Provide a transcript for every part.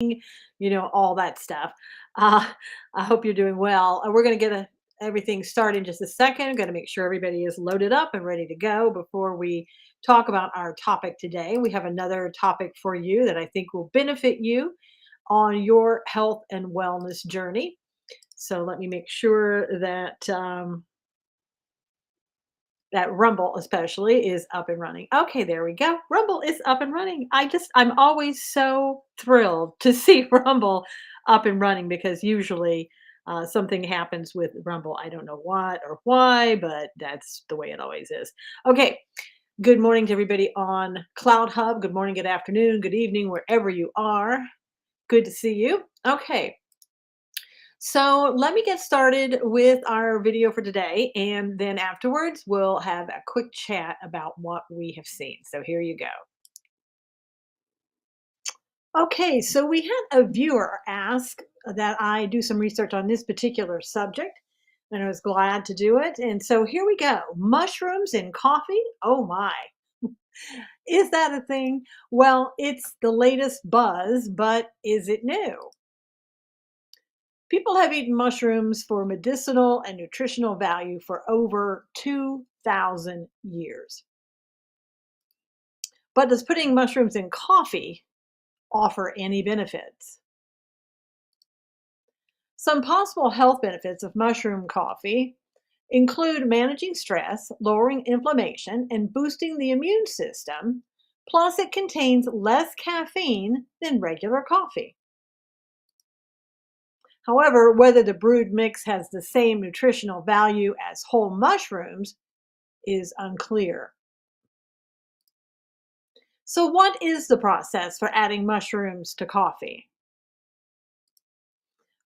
all that stuff. Uh, I hope you're doing well. We're going to get everything started in just a second. Going to make sure everybody is loaded up and ready to go before we talk about our topic today. We have another topic for you that I think will benefit you on your health and wellness journey. So let me make sure that Rumble especially is up and running. Okay, there we go. Rumble is up and running. I'm always so thrilled to see Rumble up and running because usually something happens with Rumble. I don't know what or why, but that's the way it always is. Okay, good morning to everybody on Cloud Hub. Good morning, good afternoon, good evening, wherever you are. Good to see you. Okay, so let me get started with our video for today, and then afterwards we'll have a quick chat about what we have seen. So here you go. Okay, so we had a viewer ask that I do some research on this particular subject, and I was glad to do it. And so here we go. Mushrooms in coffee? Oh my. Is that a thing? Well, it's the latest buzz, but is it new? People have eaten mushrooms for medicinal and nutritional value for over 2,000 years. But does putting mushrooms in coffee offer any benefits? Some possible health benefits of mushroom coffee include managing stress, lowering inflammation, and boosting the immune system. Plus, it contains less caffeine than regular coffee. However, whether the brewed mix has the same nutritional value as whole mushrooms is unclear. So, what is the process for adding mushrooms to coffee?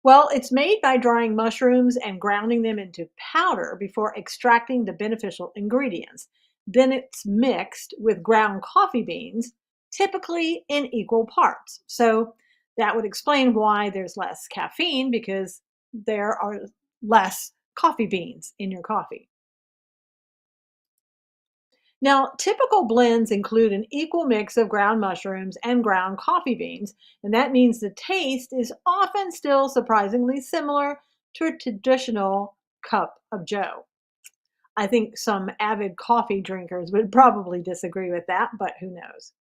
Well, it's made by drying mushrooms and grounding them into powder before extracting the beneficial ingredients. Then it's mixed with ground coffee beans, typically in equal parts. So, that would explain why there's less caffeine because there are less coffee beans in your coffee. Now, typical blends include an equal mix of ground mushrooms and ground coffee beans, and that means the taste is often still surprisingly similar to a traditional cup of joe. I think some avid coffee drinkers would probably disagree with that, but who knows?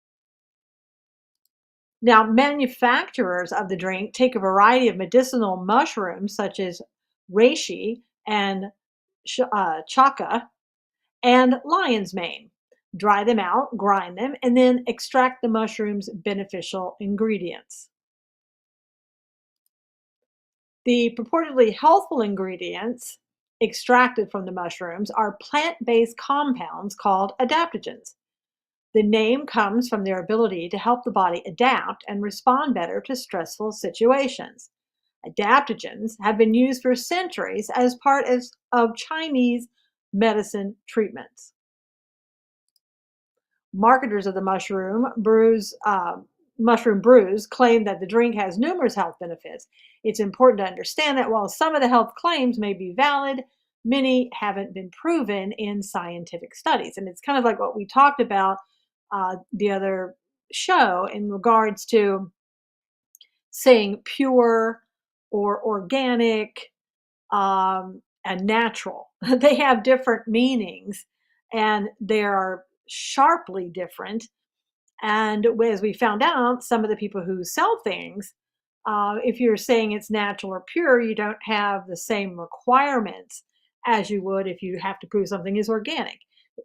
Now, manufacturers of the drink take a variety of medicinal mushrooms such as reishi and chaga and lion's mane. Dry them out, grind them, and then extract the mushroom's beneficial ingredients. The purportedly healthful ingredients extracted from the mushrooms are plant based compounds called adaptogens. The name comes from their ability to help the body adapt and respond better to stressful situations. Adaptogens have been used for centuries as of Chinese medicine treatments. Marketers of the mushroom brews claim that the drink has numerous health benefits. It's important to understand that while some of the health claims may be valid, many haven't been proven in scientific studies. And it's kind of like what we talked about the other show in regards to saying pure or organic and natural. They have different meanings and they are sharply different. And as we found out, some of the people who sell things, if you're saying it's natural or pure, you don't have the same requirements as you would if you have to prove something is organic.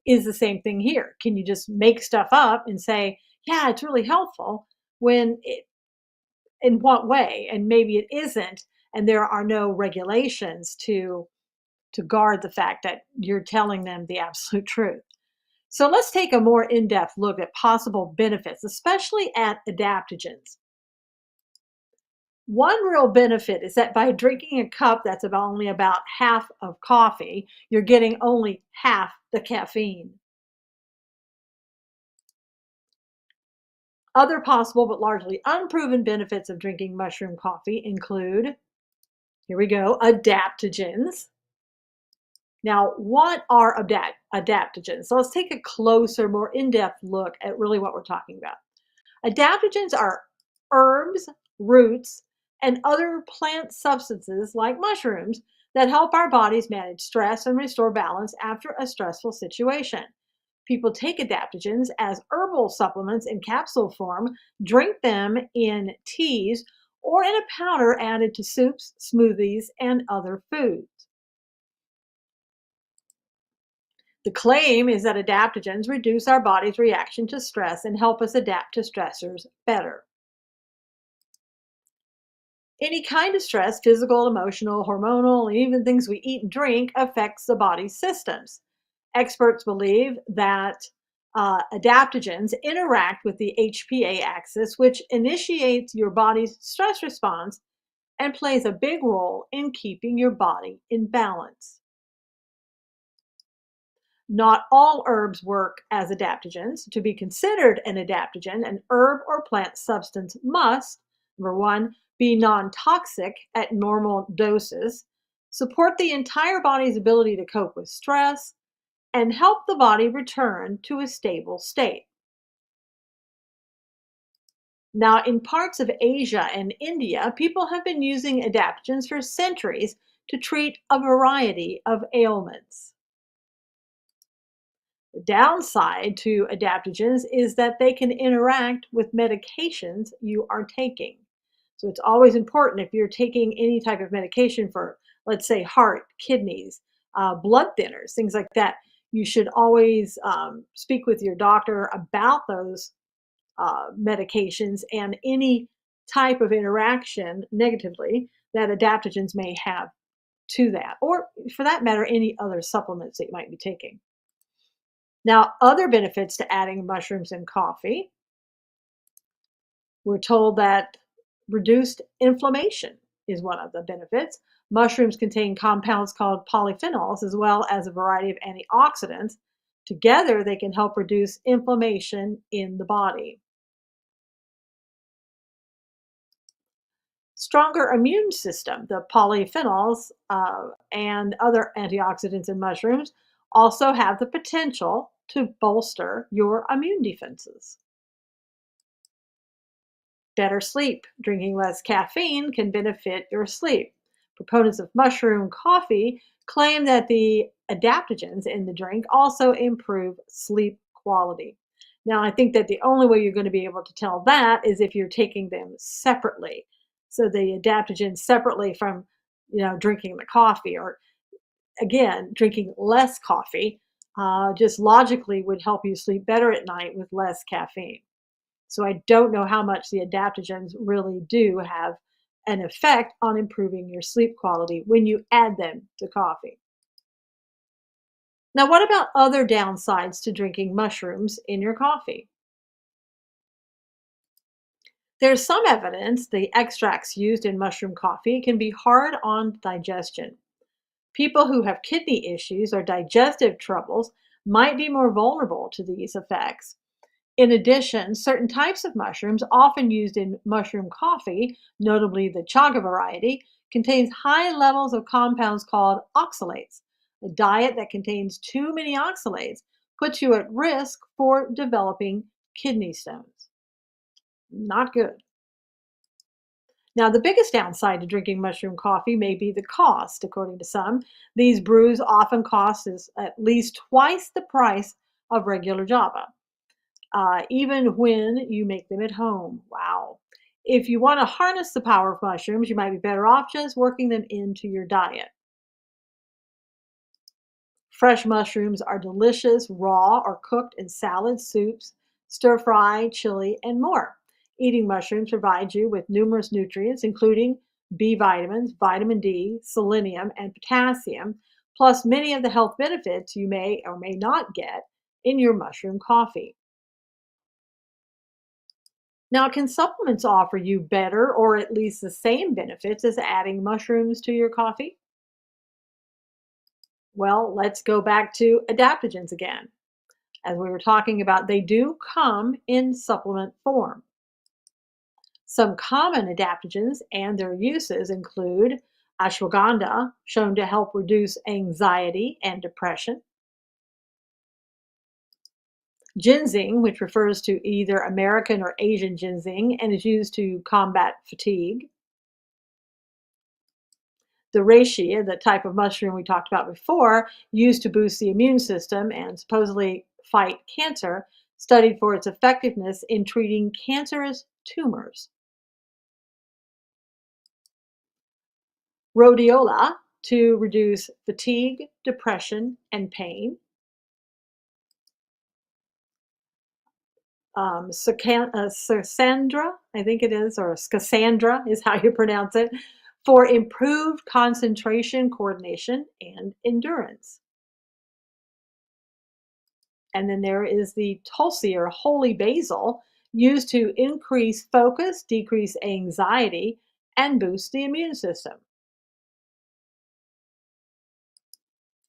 Is the same thing here. Can you just make stuff up and say, yeah, it's really helpful in what way? And maybe it isn't. And there are no regulations to guard the fact that you're telling them the absolute truth. So let's take a more in depth look at possible benefits, especially at adaptogens. One real benefit is that by drinking a cup that's only about half of coffee, you're getting only half the caffeine. Other possible but largely unproven benefits of drinking mushroom coffee include, here we go, adaptogens. Now, what are adaptogens? So let's take a closer, more in-depth look at really what we're talking about. Adaptogens are herbs roots, and other plant substances like mushrooms that help our bodies manage stress and restore balance after a stressful situation. People take adaptogens as herbal supplements in capsule form, drink them in teas, or in a powder added to soups, smoothies, and other foods. The claim is that adaptogens reduce our body's reaction to stress and help us adapt to stressors better. Any kind of stress, physical, emotional, hormonal, and even things we eat and drink, affects the body's systems. Experts believe that adaptogens interact with the HPA axis, which initiates your body's stress response and plays a big role in keeping your body in balance. Not all herbs work as adaptogens. To be considered an adaptogen, an herb or plant substance must, number one, be non toxic at normal doses, support the entire body's ability to cope with stress, and help the body return to a stable state. Now, in parts of Asia and India, people have been using adaptogens for centuries to treat a variety of ailments. The downside to adaptogens is that they can interact with medications you are taking. So it's always important if you're taking any type of medication for, let's say, heart, kidneys, blood thinners, things like that. You should always speak with your doctor about those medications and any type of interaction negatively that adaptogens may have to that, or for that matter, any other supplements that you might be taking. Now, other benefits to adding mushrooms in coffee, we're told that reduced inflammation is one of the benefits. Mushrooms contain compounds called polyphenols as well as a variety of antioxidants. Together, they can help reduce inflammation in the body. Stronger immune system, the polyphenols and other antioxidants in mushrooms also have the potential to bolster your immune defenses. Better sleep. Drinking less caffeine can benefit your sleep. Proponents of mushroom coffee claim that the adaptogens in the drink also improve sleep quality. Now, I think that the only way you're going to be able to tell that is if you're taking them separately. So the adaptogens separately from, drinking the coffee, or again, drinking less coffee, just logically would help you sleep better at night with less caffeine. So I don't know how much the adaptogens really do have an effect on improving your sleep quality when you add them to coffee. Now, what about other downsides to drinking mushrooms in your coffee? There's some evidence the extracts used in mushroom coffee can be hard on digestion. People who have kidney issues or digestive troubles might be more vulnerable to these effects. In addition, certain types of mushrooms, often used in mushroom coffee, notably the chaga variety, contains high levels of compounds called oxalates. A diet that contains too many oxalates puts you at risk for developing kidney stones. Not good. Now, the biggest downside to drinking mushroom coffee may be the cost, according to some. These brews often cost is at least twice the price of regular java, even when you make them at home. Wow. If you want to harness the power of mushrooms, you might be better off just working them into your diet. Fresh mushrooms are delicious, raw or cooked in salads, soups, stir fry, chili, and more. Eating mushrooms provides you with numerous nutrients, including B vitamins, vitamin D, selenium, and potassium, plus many of the health benefits you may or may not get in your mushroom coffee. Now, can supplements offer you better or at least the same benefits as adding mushrooms to your coffee? Well, let's go back to adaptogens again. As we were talking about, they do come in supplement form. Some common adaptogens and their uses include ashwagandha, shown to help reduce anxiety and depression, Ginseng, which refers to either American or Asian ginseng and is used to combat fatigue. The reishi, the type of mushroom we talked about before, used to boost the immune system and supposedly fight cancer, studied for its effectiveness in treating cancerous tumors. Rhodiola to reduce fatigue, depression, and pain. Scasandra, I think it is, or Scasandra is how you pronounce it, for improved concentration, coordination, and endurance. And then there is the Tulsi or holy basil, used to increase focus, decrease anxiety, and boost the immune system.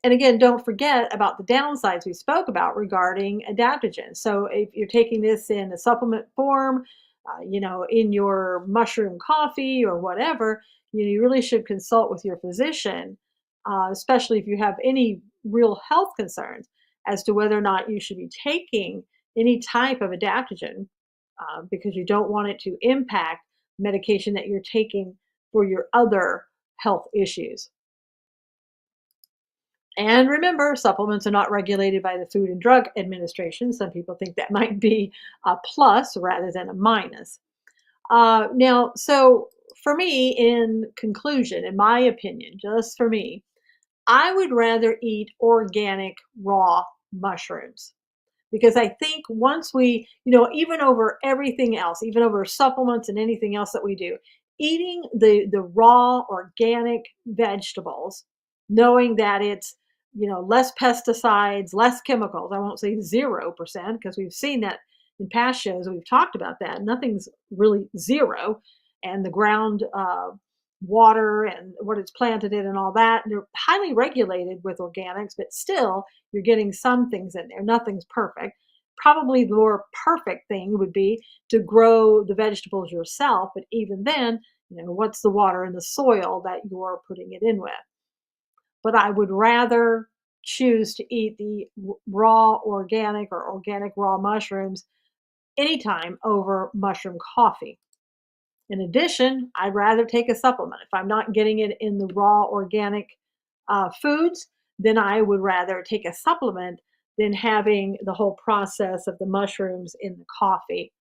And again, don't forget about the downsides we spoke about regarding adaptogens. So if you're taking this in a supplement form, in your mushroom coffee or whatever, you really should consult with your physician, especially if you have any real health concerns as to whether or not you should be taking any type of adaptogen, because you don't want it to impact medication that you're taking for your other health issues. And remember, supplements are not regulated by the Food and Drug Administration. Some people think that might be a plus rather than a minus. Now, so for me, in conclusion, in my opinion, just for me, I would rather eat organic raw mushrooms. Because I think once we, even over everything else, even over supplements and anything else that we do, eating the raw organic vegetables, knowing that it's, less pesticides, less chemicals. I won't say 0% because we've seen that in past shows. We've talked about that. Nothing's really zero, and the ground water and what it's planted in and all that. They're highly regulated with organics, but still you're getting some things in there. Nothing's perfect. Probably the more perfect thing would be to grow the vegetables yourself, but even then, what's the water and the soil that you're putting it in with? But I would rather choose to eat the raw organic or organic raw mushrooms anytime over mushroom coffee. In addition, I'd rather take a supplement. If I'm not getting it in the raw organic foods, then I would rather take a supplement than having the whole process of the mushrooms in the coffee.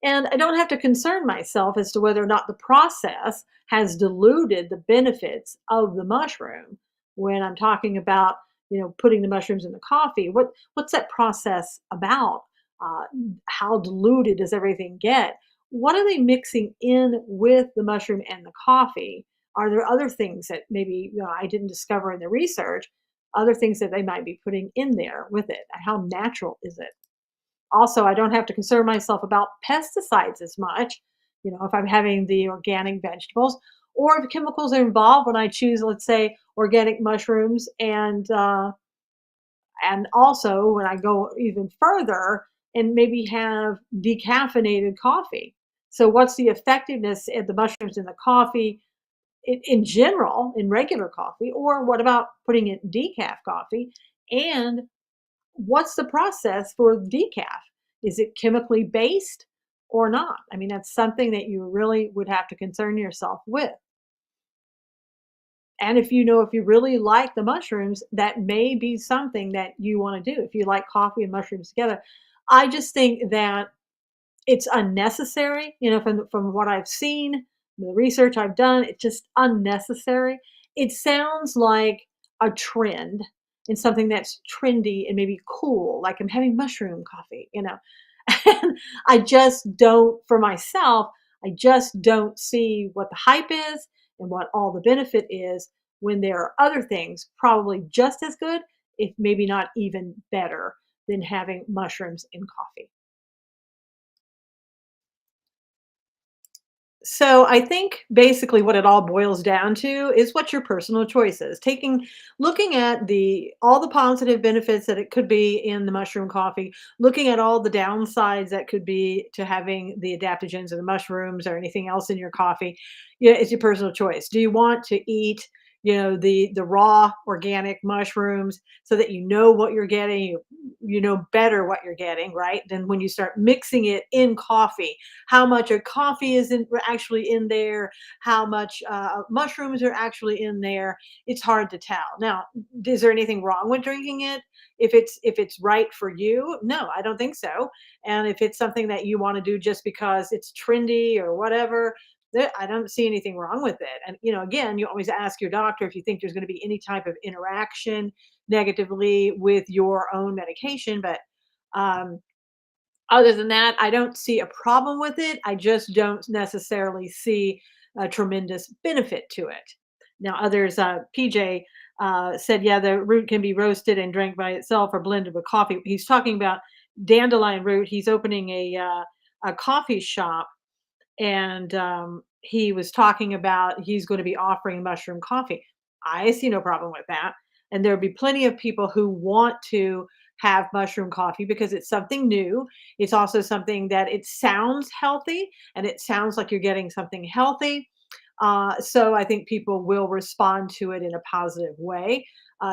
And I don't have to concern myself as to whether or not the process has diluted the benefits of the mushroom when I'm talking about, putting the mushrooms in the coffee. What's that process about? Uh, how diluted does everything get? What are they mixing in with the mushroom and the coffee? Are there other things that maybe I didn't discover in the research? Other things that they might be putting in there with it? How natural is it? Also, I don't have to concern myself about pesticides as much, if I'm having the organic vegetables or if chemicals are involved when I choose, let's say, organic mushrooms and also when I go even further and maybe have decaffeinated coffee. So what's the effectiveness of the mushrooms in the coffee in general, in regular coffee, or what about putting it in decaf coffee? And what's the process for decaf? Is it chemically based or not? I mean, that's something that you really would have to concern yourself with. And if you really like the mushrooms, that may be something that you want to do. If you like coffee and mushrooms together, I just think that it's unnecessary, from what I've seen, the research I've done, it's just unnecessary. It sounds like a trend and something that's trendy and maybe cool, like I'm having mushroom coffee. And I just don't, for myself, I just don't see what the hype is and what all the benefit is when there are other things probably just as good, if maybe not even better than having mushrooms in coffee. So I think basically what it all boils down to is what your personal choice is. Looking at the all the positive benefits that it could be in the mushroom coffee, looking at all the downsides that could be to having the adaptogens or the mushrooms or anything else in your coffee. Yeah, it's your personal choice. Do you want to eat, the raw organic mushrooms so that you know what you're getting, you know better what you're getting, right? Then when you start mixing it in coffee, how much of coffee is actually in there, how much mushrooms are actually in there, it's hard to tell. Now, is there anything wrong with drinking it if it's right for you? No, I don't think so. And if it's something that you want to do just because it's trendy or whatever, I don't see anything wrong with it. And again, you always ask your doctor if you think there's going to be any type of interaction negatively with your own medication. But um, other than that, I don't see a problem with it. I just don't necessarily see a tremendous benefit to it. Now, others, PJ said, yeah, the root can be roasted and drank by itself or blended with coffee. He's talking about dandelion root. He's opening a coffee shop, and he was talking about he's going to be offering mushroom coffee. I see no problem with that. And there'll be plenty of people who want to have mushroom coffee because it's something new. It's also something that it sounds healthy and it sounds like you're getting something healthy. So I think people will respond to it in a positive way.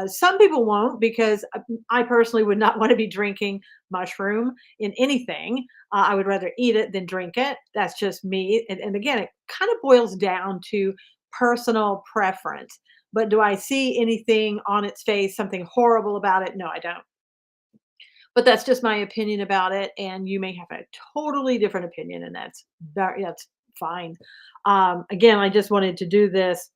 Some people won't because I personally would not want to be drinking mushroom in anything. I would rather eat it than drink it. That's just me. And again, it kind of boils down to personal preference. But do I see anything on its face, something horrible about it? No, I don't. But that's just my opinion about it, and you may have a totally different opinion, and that's fine. Again, I just wanted to do this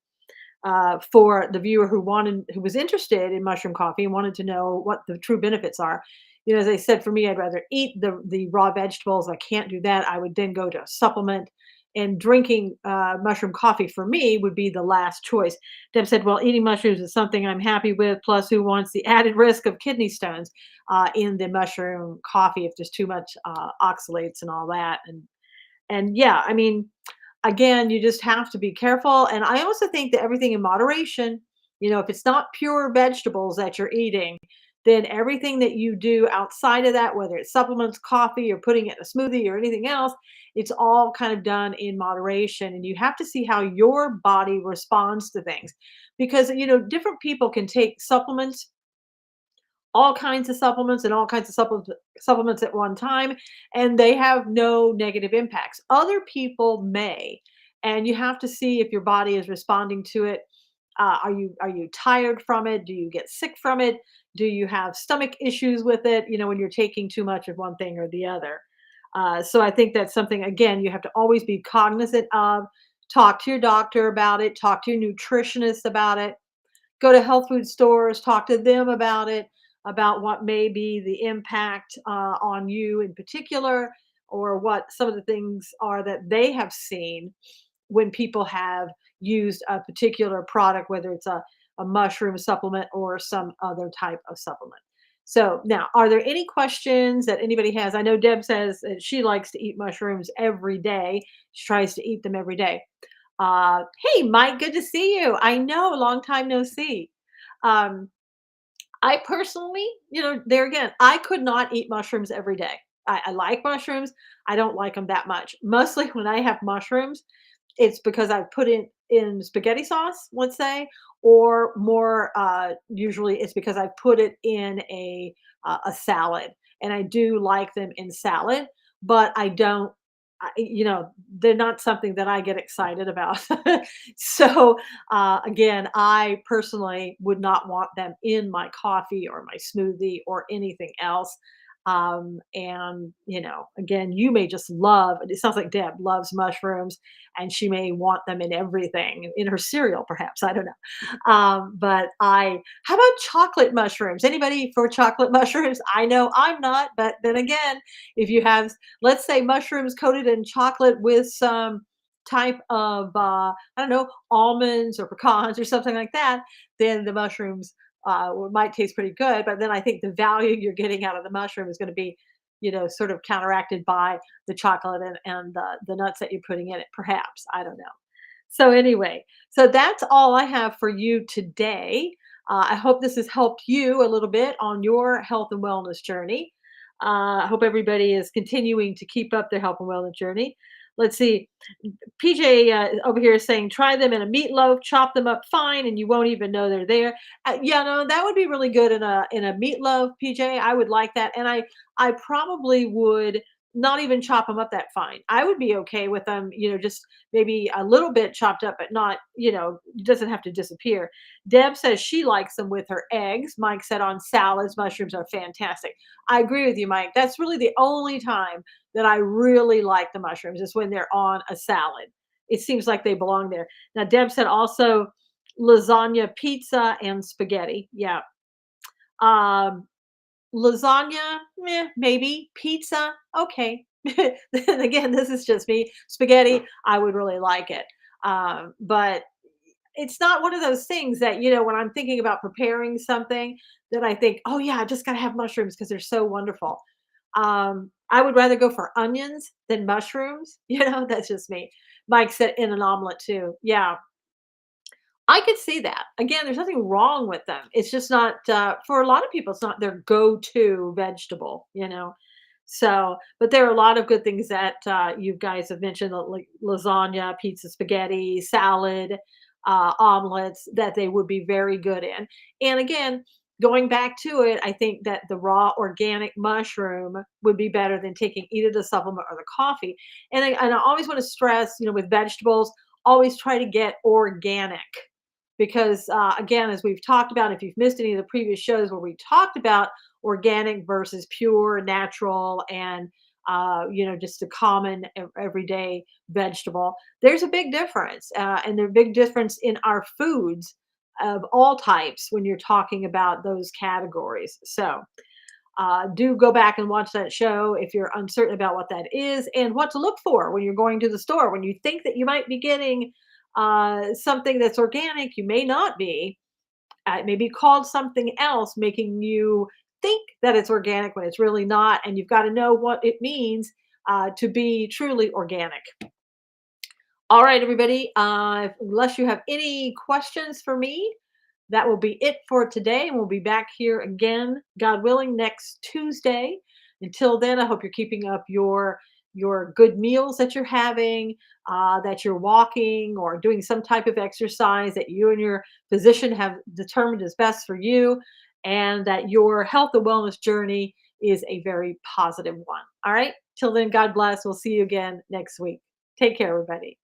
for the viewer who was interested in mushroom coffee and wanted to know what the true benefits are. As I said, for me, I'd rather eat the raw vegetables. I can't do that. I would then go to a supplement, and drinking mushroom coffee for me would be the last choice. Deb said, "Well, eating mushrooms is something I'm happy with. Plus, who wants the added risk of kidney stones in the mushroom coffee if there's too much oxalates and all that?" And yeah, I mean, again, you just have to be careful. And I also think that everything in moderation, if it's not pure vegetables that you're eating, then everything that you do outside of that, whether it's supplements, coffee, or putting it in a smoothie or anything else, it's all kind of done in moderation. And you have to see how your body responds to things because, different people can take supplements, all kinds of supplements and all kinds of supplements at one time, and they have no negative impacts. Other people may, and you have to see if your body is responding to it. Are you tired from it? Do you get sick from it? Do you have stomach issues with it? When you're taking too much of one thing or the other. So I think that's something again you have to always be cognizant of. Talk to your doctor about it. Talk to your nutritionist about it. Go to health food stores, talk to them about it, about what may be the impact on you in particular, or what some of the things are that they have seen when people have used a particular product, whether it's a mushroom supplement or some other type of supplement. So now, are there any questions that anybody has? I know Deb says that she likes to eat mushrooms every day. She tries to eat them every day. Hey, Mike, good to see you. I know, long time no see. Um, I personally, there again, I could not eat mushrooms every day. I like mushrooms. I don't like them that much. Mostly when I have mushrooms, it's because I've put it in spaghetti sauce, let's say, or more usually it's because I've put it in a salad, and I do like them in salad, but I don't. They're not something that I get excited about. So again, I personally would not want them in my coffee or my smoothie or anything else. And again, you may just love, it sounds like Deb loves mushrooms and she may want them in everything, in her cereal, perhaps. I don't know. But how about chocolate mushrooms? Anybody for chocolate mushrooms? I know I'm not, but then again, if you have, let's say, mushrooms coated in chocolate with some type of, I don't know, almonds or pecans or something like that, then the mushrooms might taste pretty good. But then I think the value you're getting out of the mushroom is going to be, sort of counteracted by the chocolate and the nuts that you're putting in it, perhaps. I don't know. So anyway, so that's all I have for you today. I hope this has helped you a little bit on your health and wellness journey. I hope everybody is continuing to keep up their health and wellness journey. Let's see. PJ over here is saying, try them in a meatloaf, chop them up fine, and you won't even know they're there. Yeah, no, that would be really good in a meatloaf, PJ. I would like that, and I probably would not even chop them up that fine. I would be okay with them, just maybe a little bit chopped up, but not, it doesn't have to disappear. Deb says she likes them with her eggs. Mike said on salads, mushrooms are fantastic. I agree with you, Mike. That's really the only time that I really like the mushrooms is when they're on a salad. It seems like they belong there. Now, Deb said also lasagna, pizza, and spaghetti. Yeah. Um, lasagna, meh, maybe. Pizza, okay. Then again, this is just me. Spaghetti, I would really like it. But it's not one of those things that, when I'm thinking about preparing something that I think, "Oh, yeah, I just gotta have mushrooms because 'cause they're so wonderful." I would rather go for onions than mushrooms, that's just me. Mike said in an omelet too. Yeah, I could see that. Again, there's nothing wrong with them. It's just not, for a lot of people, it's not their go-to vegetable. So, but there are a lot of good things that you guys have mentioned, like lasagna, pizza, spaghetti, salad, omelets, that they would be very good in. And again, going back to it, I think that the raw organic mushroom would be better than taking either the supplement or the coffee. And I always want to stress, with vegetables, always try to get organic because again, as we've talked about, if you've missed any of the previous shows where we talked about organic versus pure natural and just a common everyday vegetable, there's a big difference, and there's a big difference in our foods of all types when you're talking about those categories. So do go back and watch that show if you're uncertain about what that is and what to look for when you're going to the store. When you think that you might be getting something that's organic, you may not be. It may be called something else, making you think that it's organic when it's really not. And you've got to know what it means to be truly organic. All right, everybody. Unless you have any questions for me, that will be it for today. And we'll be back here again, God willing, next Tuesday. Until then, I hope you're keeping up your good meals that you're having, that you're walking or doing some type of exercise that you and your physician have determined is best for you, and that your health and wellness journey is a very positive one. All right. Till then, God bless. We'll see you again next week. Take care, everybody.